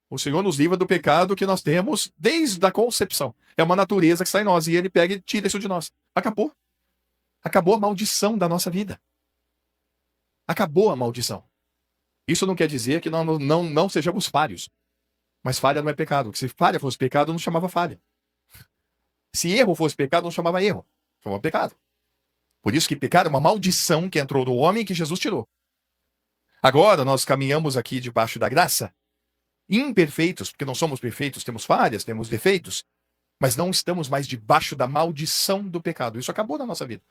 O Senhor nos livra do pecado que nós temos desde a concepção. É uma natureza que está em nós. E ele pega e tira isso de nós. Acabou. Acabou a maldição da nossa vida. Acabou a maldição. Isso não quer dizer que nós não sejamos falhos. Mas falha não é pecado. Se falha fosse pecado, não chamava falha. Se erro fosse pecado, não chamava erro. Chamava pecado. Por isso que pecado é uma maldição que entrou no homem e que Jesus tirou. Agora nós caminhamos aqui debaixo da graça, imperfeitos, porque não somos perfeitos, temos falhas, temos defeitos, mas não estamos mais debaixo da maldição do pecado. Isso acabou na nossa vida.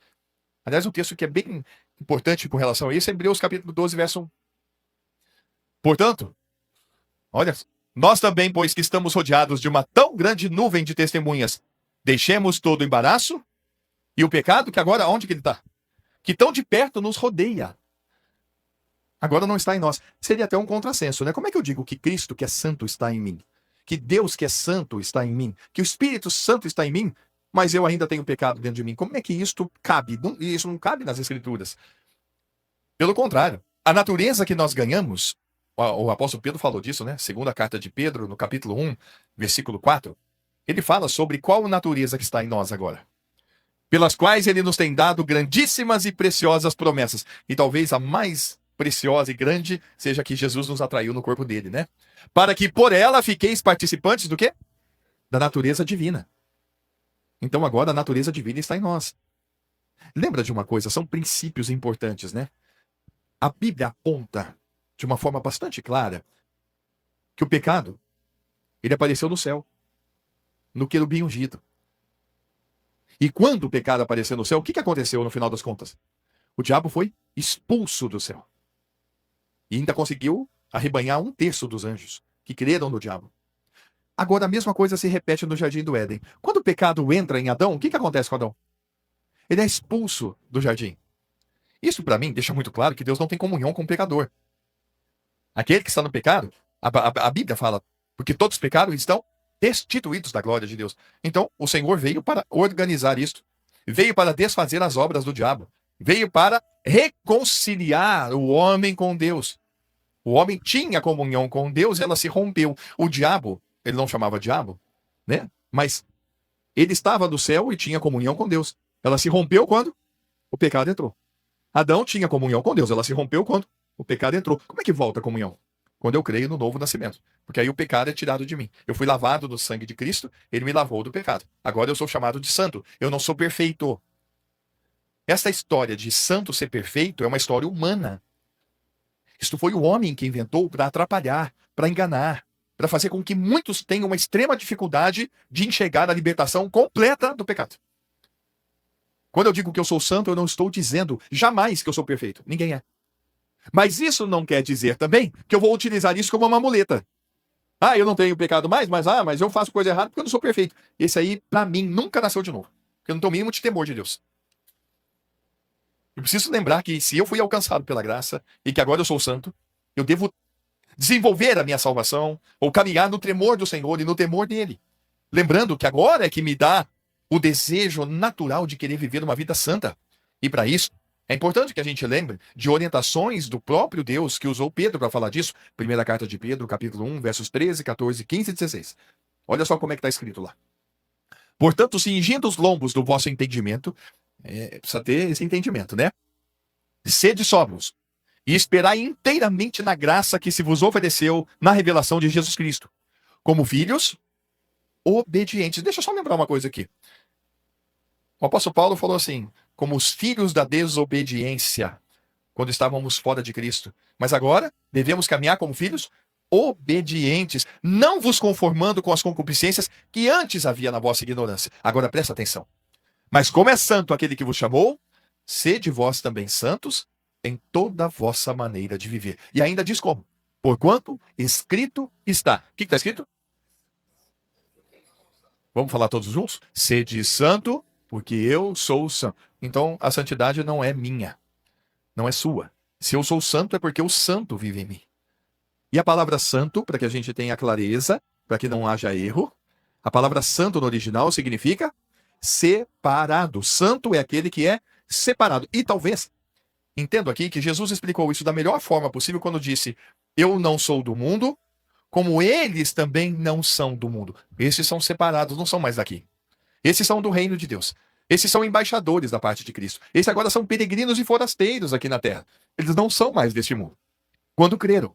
Aliás, um texto que é bem importante com relação a isso é Hebreus capítulo 12, verso 1. Portanto, olha, nós também, pois que estamos rodeados de uma tão grande nuvem de testemunhas, deixemos todo o embaraço e o pecado, que agora, onde que ele está? Que tão de perto nos rodeia. Agora não está em nós. Seria até um contrassenso, né? Como é que eu digo que Cristo, que é santo, está em mim? Que Deus, que é santo, está em mim? Que o Espírito Santo está em mim, mas eu ainda tenho pecado dentro de mim? Como é que isto cabe? Isso não cabe nas Escrituras. Pelo contrário, a natureza que nós ganhamos, o apóstolo Pedro falou disso, né? Segunda carta de Pedro, no capítulo 1, versículo 4, ele fala sobre qual natureza que está em nós agora. Pelas quais ele nos tem dado grandíssimas e preciosas promessas. E talvez a mais preciosa e grande seja que Jesus nos atraiu no corpo dele, né? Para que por ela fiqueis participantes do quê? Da natureza divina. Então agora a natureza divina está em nós. Lembra de uma coisa, são princípios importantes, né? A Bíblia aponta de uma forma bastante clara que o pecado, ele apareceu no céu, no querubim ungido. E quando o pecado apareceu no céu, o que aconteceu no final das contas? O diabo foi expulso do céu. E ainda conseguiu arrebanhar 1/3 dos anjos que creram no diabo. Agora a mesma coisa se repete no Jardim do Éden. Quando o pecado entra em Adão, o que acontece com Adão? Ele é expulso do jardim. Isso para mim deixa muito claro que Deus não tem comunhão com o pecador. Aquele que está no pecado, a Bíblia fala, porque todos pecaram e estão destituídos da glória de Deus. Então o Senhor veio para organizar isto. Veio para desfazer as obras do diabo. Veio para reconciliar o homem com Deus. O homem tinha comunhão com Deus e ela se rompeu. O diabo, ele não chamava diabo, né? Mas ele estava no céu e tinha comunhão com Deus. Ela se rompeu quando o pecado entrou. Adão tinha comunhão com Deus. Ela se rompeu quando o pecado entrou. Como é que volta a comunhão? Quando eu creio no novo nascimento. Porque aí o pecado é tirado de mim. Eu fui lavado do sangue de Cristo, ele me lavou do pecado. Agora eu sou chamado de santo. Eu não sou perfeito. Essa história de santo ser perfeito é uma história humana. Isto foi o homem que inventou para atrapalhar, para enganar, para fazer com que muitos tenham uma extrema dificuldade de enxergar a libertação completa do pecado. Quando eu digo que eu sou santo, eu não estou dizendo jamais que eu sou perfeito. Ninguém é. Mas isso não quer dizer também que eu vou utilizar isso como uma muleta. Ah, eu não tenho pecado mais, mas eu faço coisa errada porque eu não sou perfeito. Esse aí, para mim, nunca nasceu de novo. Porque eu não tenho o mínimo de temor de Deus. Eu preciso lembrar que se eu fui alcançado pela graça e que agora eu sou santo, eu devo desenvolver a minha salvação ou caminhar no tremor do Senhor e no temor dele. Lembrando que agora é que me dá o desejo natural de querer viver uma vida santa. E para isso, é importante que a gente lembre de orientações do próprio Deus que usou Pedro para falar disso. Primeira carta de Pedro, capítulo 1, versos 13, 14, 15 e 16. Olha só como é que está escrito lá. Portanto, cingindo os lombos do vosso entendimento, precisa ter esse entendimento, né? Sede sóbrios e esperai inteiramente na graça que se vos ofereceu na revelação de Jesus Cristo. Como filhos obedientes. Deixa eu só lembrar uma coisa aqui. O apóstolo Paulo falou assim, como os filhos da desobediência, quando estávamos fora de Cristo. Mas agora devemos caminhar como filhos obedientes, não vos conformando com as concupiscências que antes havia na vossa ignorância. Agora presta atenção. Mas como é santo aquele que vos chamou, sede vós também santos em toda a vossa maneira de viver. E ainda diz como? Porquanto escrito está. O que está escrito? Vamos falar todos juntos? Sede santo, porque eu sou santo. Então a santidade não é minha, não é sua. Se eu sou santo é porque o santo vive em mim. E a palavra santo, para que a gente tenha clareza, para que não haja erro, a palavra santo no original significa separado. Santo é aquele que é separado. E talvez, entendo aqui que Jesus explicou isso da melhor forma possível quando disse, eu não sou do mundo, como eles também não são do mundo. Esses são separados, não são mais daqui. Esses são do reino de Deus. Esses são embaixadores da parte de Cristo. Esses agora são peregrinos e forasteiros aqui na terra. Eles não são mais deste mundo. Quando creram.